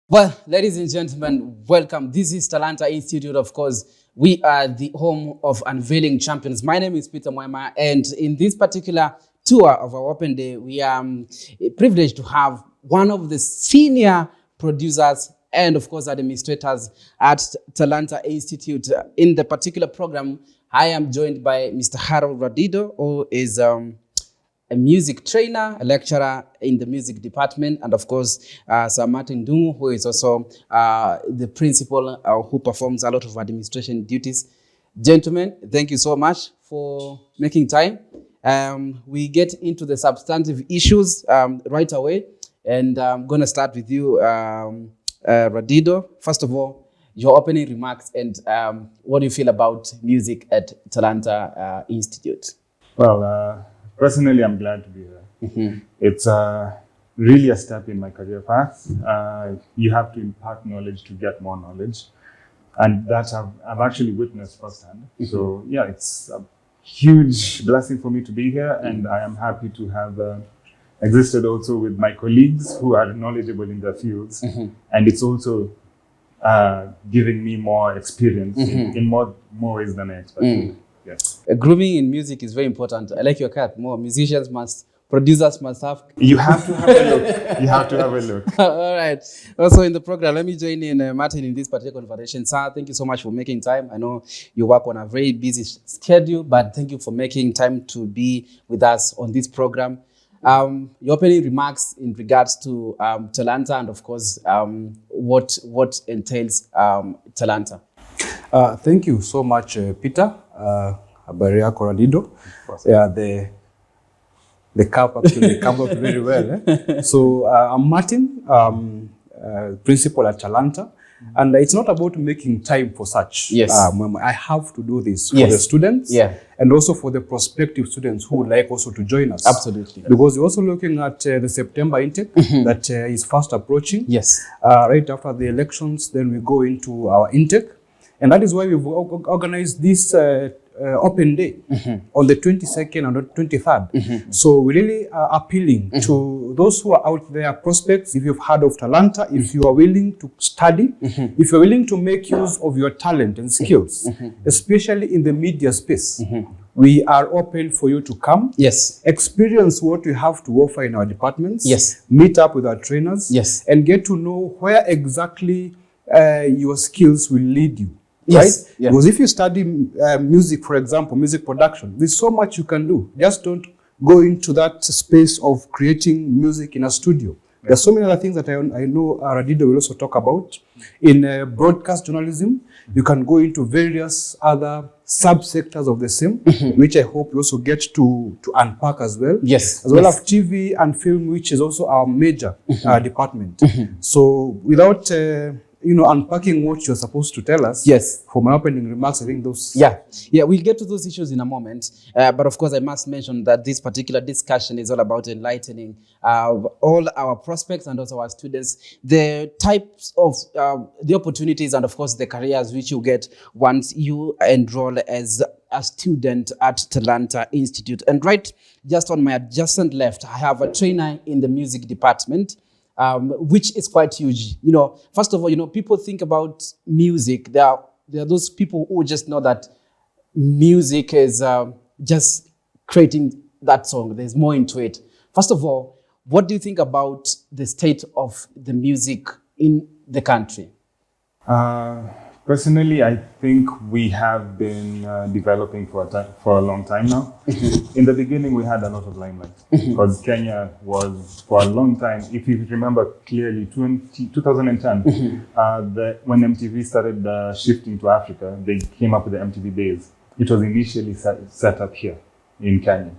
Well, ladies and gentlemen, welcome. This is Talanta Institute. Of course, we are the home of unveiling champions. My name is Peter Moema, and in this particular tour of our open day, we are privileged to have one of the senior producers and, of course, administrators at Talanta Institute. In the particular program, I am joined by Mr. Harold Radido, who is a music trainer, a lecturer in the music department, and of course, Sir Martin Dungu, who is also the principal who performs a lot of administration duties. Gentlemen, thank you so much for making time. We get into the substantive issues right away, and I'm going to start with you, Radido. First of all, your opening remarks and what do you feel about music at Talanta Institute? Well, personally, I'm glad to be here. Mm-hmm. It's really a step in my career path. You have to impart knowledge to get more knowledge. And that I've actually witnessed firsthand. Mm-hmm. So yeah, it's a huge blessing for me to be here. Mm-hmm. And I am happy to have existed also with my colleagues who are knowledgeable in their fields. Mm-hmm. And it's also giving me more experience in more ways than I expected. Yes. Grooming in music is very important. I like your cat. More musicians producers must have. You have to have a look. You have to have a look. All right. Also in the program, let me join in Martin in this particular conversation. Sir, thank you so much for making time. I know you work on a very busy schedule, but thank you for making time to be with us on this program. Your opening remarks in regards to Talanta and of course, what entails Talanta. Thank you so much, Peter. Abaria Corradido. Yeah, the cap actually comes out very well. So I'm Martin, principal at Talanta, and it's not about making time for such. Yes. I have to do this for the students, and also for the prospective students who would like also to join us. Absolutely. Because we're also looking at the September intake that is fast approaching. Yes. Right after the elections, then we go into our intake. And that is why we've organized this open day on the 22nd and the 23rd. So we're really appealing to those who are out there, prospects, if you've heard of Talanta, if you are willing to study, if you're willing to make use of your talent and skills, especially in the media space, we are open for you to come, experience what we have to offer in our departments, meet up with our trainers, and get to know where exactly your skills will lead you. Right? Because if you study music, for example, music production, there's so much you can do. Just don't go into that space of creating music in a studio. There's so many other things that I know Radido will also talk about. In broadcast journalism, you can go into various other subsectors of the same, which I hope you also get to unpack as well. Yes. As well as TV and film, which is also our major department. So without unpacking what you're supposed to tell us. For my opening remarks, I think those. We'll get to those issues in a moment. But of course, I must mention that this particular discussion is all about enlightening all our prospects and also our students, the types of the opportunities and of course the careers which you get once you enroll as a student at Talanta Institute. And right just on my adjacent left, I have a trainer in the music department. Which is quite huge. First of all, people think about music. There are those people who just know that music is just creating that song. There's more into it. First of all, what do you think about the state of the music in the country? Personally, I think we have been developing for a long time now. In the beginning, we had a lot of limelight because Kenya was, for a long time, if you remember clearly, 2010, when MTV started shifting to Africa, they came up with the MTV Days. It was initially set up here in Kenya.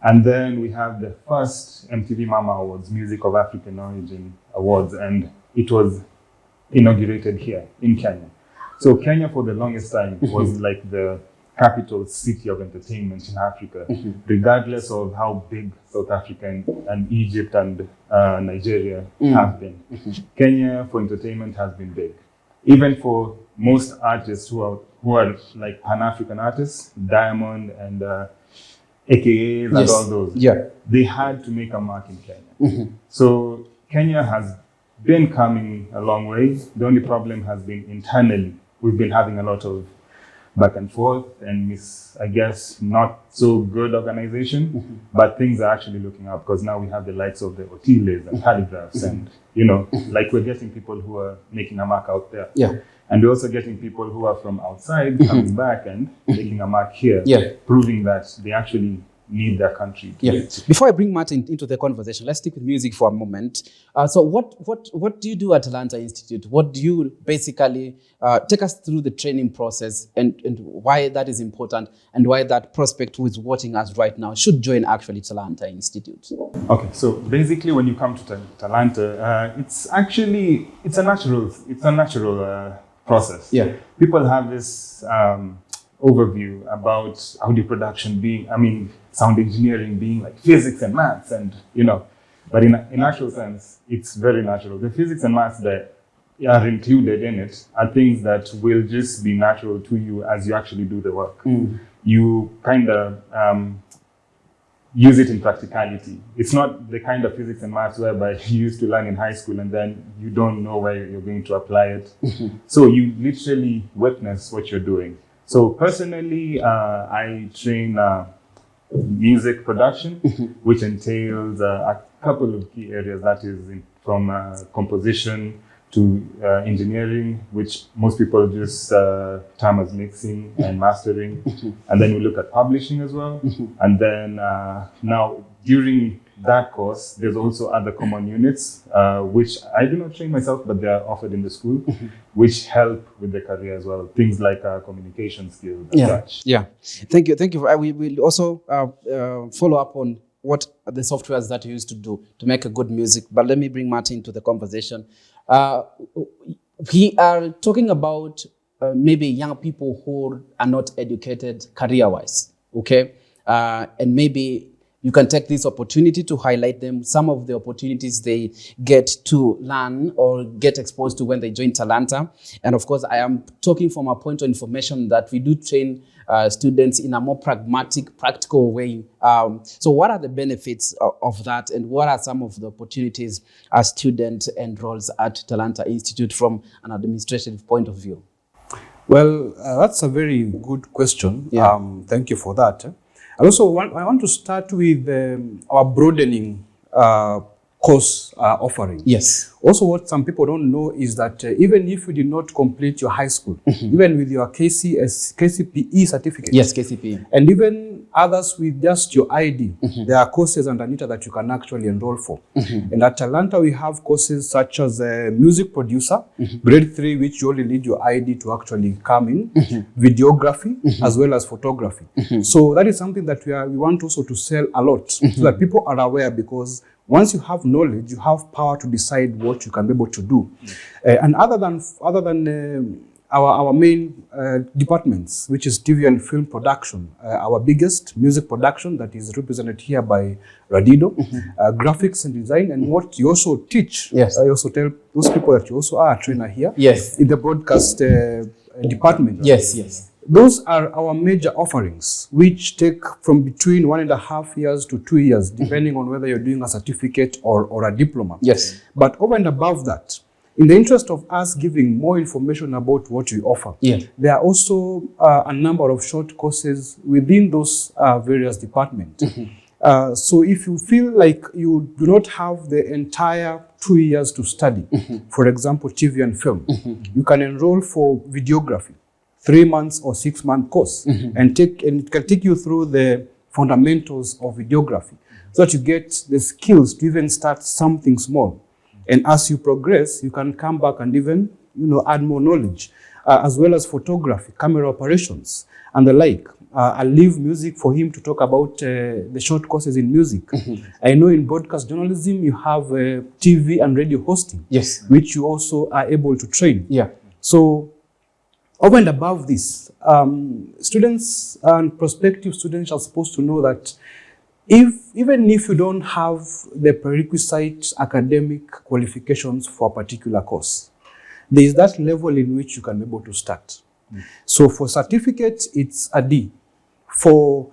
And then we have the first MTV Mama Awards, Music of African Origin Awards, and it was inaugurated here in Kenya. So Kenya, for the longest time, was like the capital city of entertainment in Africa, regardless of how big South Africa and Egypt and Nigeria have been. Kenya for entertainment has been big. Even for most artists who are like Pan-African artists, Diamond and AKAs and all those, they had to make a mark in Kenya. So Kenya has been coming a long way. The only problem has been internally. We've been having a lot of back and forth and I guess, not so good organization, but things are actually looking up because now we have the likes of the Otiles and Calligraphs and, like we're getting people who are making a mark out there. Yeah. And we're also getting people who are from outside coming back and making a mark here, proving that they actually need their country. Before I bring Martin into the conversation, let's stick with music for a moment. So what do you do at Talanta Institute? What do you basically take us through the training process and why that is important and why that prospect who is watching us right now should join actually Talanta Institute? Okay, so basically when you come to Talanta, it's a natural process. Yeah. People have this overview about audio production being, sound engineering being like physics and maths and, but in actual sense, it's very natural. The physics and maths that are included in it are things that will just be natural to you as you actually do the work. You kind of use it in practicality. It's not the kind of physics and maths whereby you used to learn in high school and then you don't know where you're going to apply it. So you literally witness what you're doing. So personally, I train music production, which entails a couple of key areas. That is from composition to engineering, which most people just term as mixing and mastering. And then we look at publishing as well. And then now during that course, there's also other common units, which I do not train myself, but they are offered in the school, which help with the career as well. Things like communication skills and such. Yeah, thank you. We will also follow up on what are the softwares that you used to do to make a good music. But let me bring Martin to the conversation. We are talking about maybe young people who are not educated career-wise, okay? And maybe you can take this opportunity to highlight them, some of the opportunities they get to learn or get exposed to when they join Talanta. And of course, I am talking from a point of information that we do train students in a more pragmatic, practical way. So what are the benefits of that, and what are some of the opportunities a student enrolls at Talanta Institute from an administrative point of view? Well, that's a very good question. Yeah. Thank you for that. I want to start with our broadening course offering. Yes. Also, what some people don't know is that even if you did not complete your high school, even with your KCPE certificate, yes, KCPE, and even others with just your ID, there are courses underneath that you can actually enroll for. And at Talanta, we have courses such as music producer, grade 3, which you only need your ID to actually come in, videography, as well as photography. So that is something that we want also to sell a lot, so that people are aware, because once you have knowledge, you have power to decide what you can be able to do. And other than our main departments, which is TV and film production, our biggest music production that is represented here by Radido, graphics and design, and what you also teach. Yes. I also tell those people that you also are a trainer here. Yes. In the broadcast department. Yes, yes. Those are our major offerings, which take from between 1.5 years to 2 years, depending on whether you're doing a certificate or a diploma. Yes. But over and above that, in the interest of us giving more information about what we offer, there are also a number of short courses within those various departments. So if you feel like you do not have the entire 2 years to study, for example, TV and film, you can enroll for videography, 3 months or 6 month course, and it can take you through the fundamentals of videography, so that you get the skills to even start something small. And as you progress, you can come back and even add more knowledge, as well as photography, camera operations, and the like. I'll leave music for him to talk about the short courses in music. I know in broadcast journalism you have TV and radio hosting, yes, which you also are able to train. Yeah. So over and above this, students and prospective students are supposed to know that even if you don't have the prerequisite academic qualifications for a particular course, there is that level in which you can be able to start. So for certificate, it's a D. For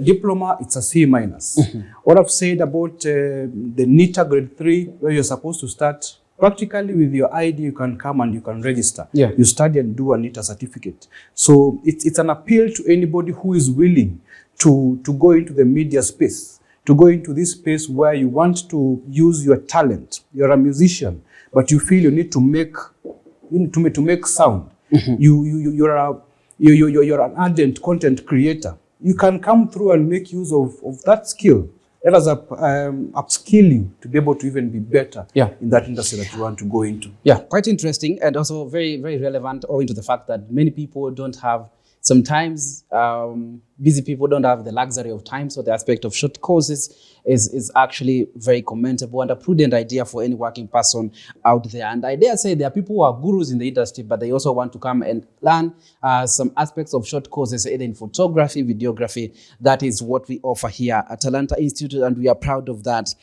diploma, it's a C minus. What I've said about the NITA grade 3, where you're supposed to start Practically, with your ID, you can come and you can register. Yeah. You study and do a NITA certificate. So it's an appeal to anybody who is willing to go into the media space, to go into this space where you want to use your talent. You're a musician, but you feel you need to make sound. You're an ardent content creator. You can come through and make use of that skill. Let us upskill you to be able to even be better in that industry that you want to go into. Yeah, quite interesting, and also very, very relevant owing to the fact that many people don't have, sometimes busy people don't have the luxury of time, so the aspect of short courses is actually very commendable and a prudent idea for any working person out there. And I dare say there are people who are gurus in the industry, but they also want to come and learn some aspects of short courses, either in photography, videography. That is what we offer here at Talanta Institute, and we are proud of that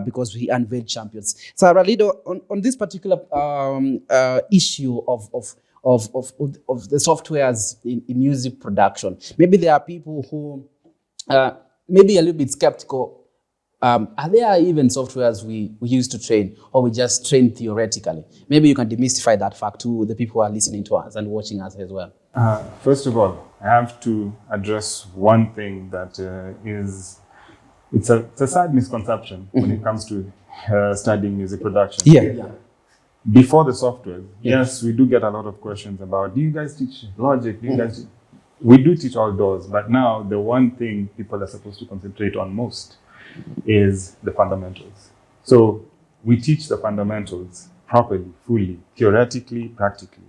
because we unveil champions. So, Ralido, on this particular issue of the softwares in music production, maybe there are people who maybe a little bit skeptical. Are there even softwares we use to train, or we just train theoretically? Maybe you can demystify that fact to the people who are listening to us and watching us as well. First of all, I have to address one thing that it's a sad misconception when it comes to studying music production. Yeah. Before the software, yes, we do get a lot of questions about, do you guys teach Logic? Do you guys we do teach all those, but now the one thing people are supposed to concentrate on most is the fundamentals. So we teach the fundamentals properly, fully, theoretically, practically.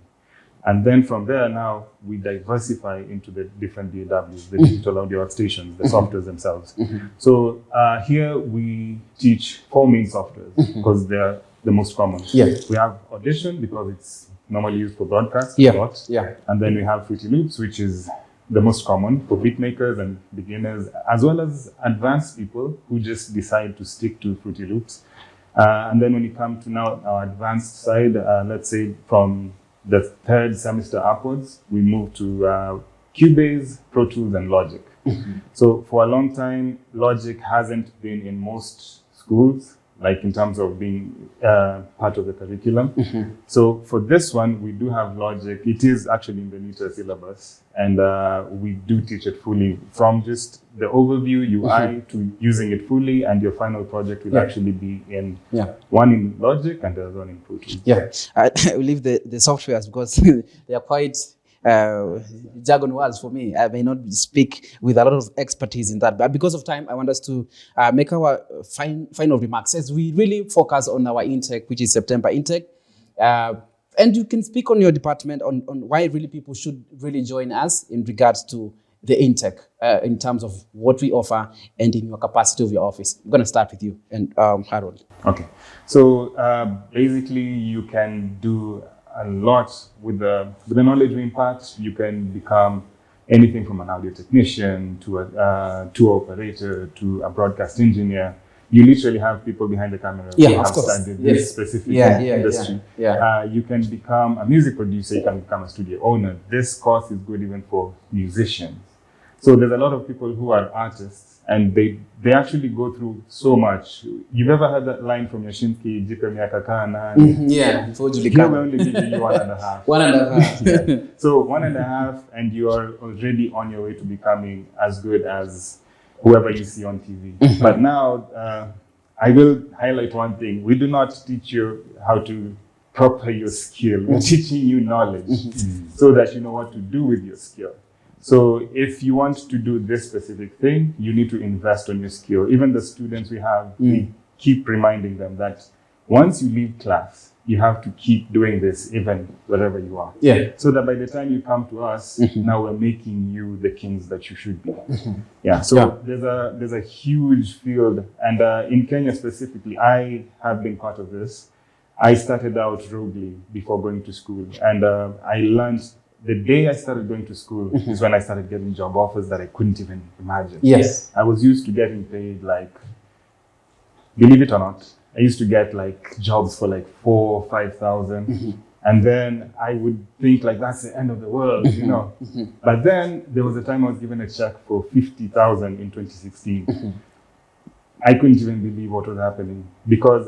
And then from there now, we diversify into the different DAWs, the digital audio workstations, the softwares themselves. So here we teach 4 main softwares because they're the most common. We have Audition because it's normally used for broadcast a lot. And then we have Fruity Loops, which is the most common for beat makers and beginners, as well as advanced people who just decide to stick to Fruity Loops. And then when you come to now our advanced side, let's say from the 3rd semester upwards, we move to Cubase, Pro Tools, and Logic. So for a long time, Logic hasn't been in most schools, like in terms of being part of the curriculum. So for this one, we do have Logic. It is actually in the NITA syllabus, and we do teach it fully from just the overview, UI, to using it fully, and your final project will actually be in one in Logic and the other one in Pro Tools. I will leave the softwares because they are quite jargon words for me. I may not speak with a lot of expertise in that, but because of time, I want us to make our final remarks as we really focus on our intake, which is September Intake. And you can speak on your department on why really people should really join us in regards to the intake in terms of what we offer and in your capacity of your office. I'm going to start with you and Harold. Okay. So basically, you can do a lot with the knowledge we impart. You can become anything from an audio technician to a tour operator to a broadcast engineer. You literally have people behind the camera who have studied this specific industry. You can become a music producer. You can become a studio owner. This course is good even for musicians. So there's a lot of people who are artists, and they actually go through so much. You've ever heard that line from Yashinsky, Jipe miaka kana? Before Here we're only giving you 1.5. 1.5. So 1.5, and you are already on your way to becoming as good as whoever you see on TV. But now, I will highlight one thing. We do not teach you how to proper your skill. We're teaching you knowledge so that you know what to do with your skill. So if you want to do this specific thing, you need to invest on your skill. Even the students we have, we keep reminding them that once you leave class, you have to keep doing this even wherever you are. So that by the time you come to us, now we're making you the kings that you should be. So there's a huge field, and in Kenya specifically, I have been part of this. I started out roguely before going to school, and I learned the day I started going to school is when I started getting job offers that I couldn't even imagine. I was used to getting paid like, believe it or not, I used to get like jobs for like 4,000 or 5,000. And then I would think like, that's the end of the world, you know. But then there was a time I was given a check for 50,000 in 2016. I couldn't even believe what was happening because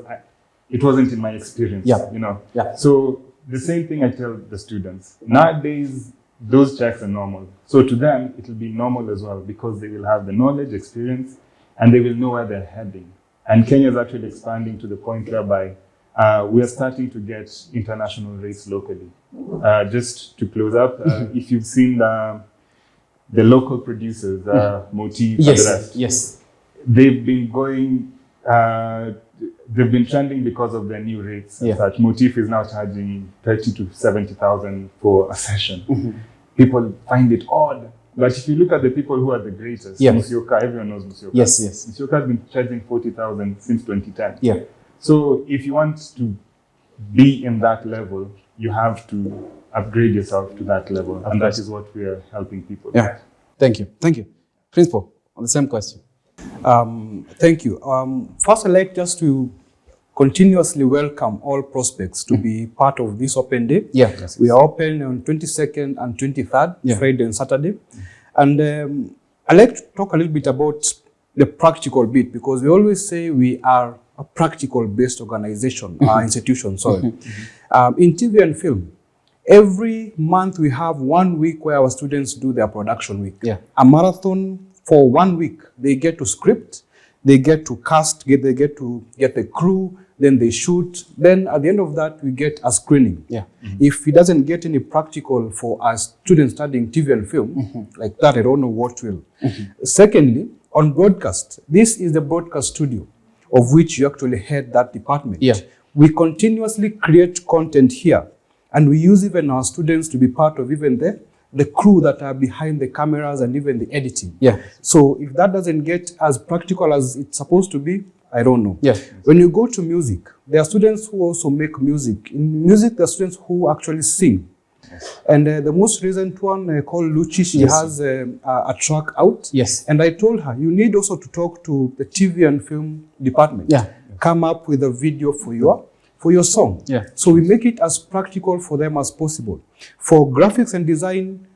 it wasn't in my experience. Yeah. You know. Yeah. So the same thing I tell the students. Nowadays, those checks are normal. So to them, it will be normal as well because they will have the knowledge, experience, and they will know where they're heading. And Kenya is actually expanding to the point whereby we are starting to get international rates locally. Just to close up, if you've seen the local producers, Motif, and the rest, Yes. they've been going, they've been trending because of their new rates. And such. Motif is now charging 30 to 70,000 for a session. People find it odd. But if you look at the people who are the greatest, Musyoka, everyone knows Musyoka. Yes. Musyoka has been charging 40,000 since 2010. Yeah. So if you want to be in that level, you have to upgrade yourself to that level. And that is what we are helping people with. Thank you. Principal, on the same question. Thank you. First, I'd like just to continuously welcome all prospects to be part of this open day. We are open on 22nd and 23rd, Friday and Saturday. And I'd like to talk a little bit about the practical bit, because we always say we are a practical-based organization, institution, in TV and film, every month we have 1 week where our students do their production week. A marathon for 1 week. They get to script, they get to cast, they get to get the crew, then they shoot. Then at the end of that, we get a screening. If he doesn't get any practical for a student studying TV and film, like that, I don't know what will. Secondly, on broadcast, this is the broadcast studio of which you actually head that department. We continuously create content here, and we use even our students to be part of even the crew that are behind the cameras and even the editing. So if that doesn't get as practical as it's supposed to be, I don't know. When you go to music, there are students who also make music. In music, there are students who actually sing. And the most recent one called Luchi, she has a track out. And I told her, you need also to talk to the TV and film department. Come up with a video for your song. So we make it as practical for them as possible. For graphics and design,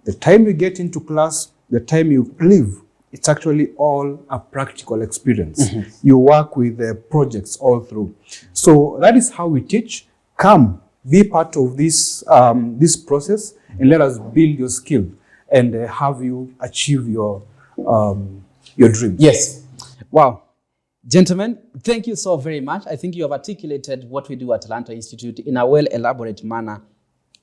the time you get into class, the time you leave, it's actually all a practical experience. You work with the projects all through. So that is how we teach. Come, be part of this, this process, and let us build your skill and have you achieve your dreams. Wow. Gentlemen, thank you so very much. I think you have articulated what we do at Talanta Institute in a well-elaborate manner.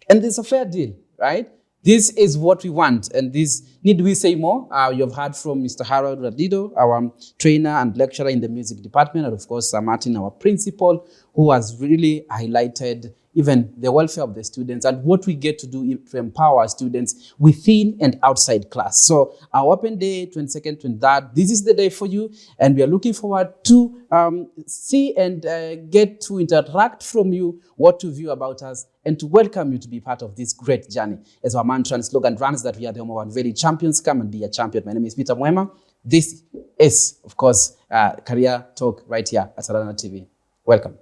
And it's a fair deal, right? This is what we want. And this, need we say more? You have heard from Mr. Harold Radido, our trainer and lecturer in the music department, and of course, Sir Martin, our principal, who has really highlighted even the welfare of the students and what we get to do to empower our students within and outside class. So our open day, 22nd, 23rd, this is the day for you. And we are looking forward to see and get to interact from you, what to view about us, and to welcome you to be part of this great journey. As our mantra and slogan runs, that we are the home of unveiling champions. Come and be a champion. My name is Peter Mwema. This is, of course, Career Talk right here at Talanta TV. Welcome.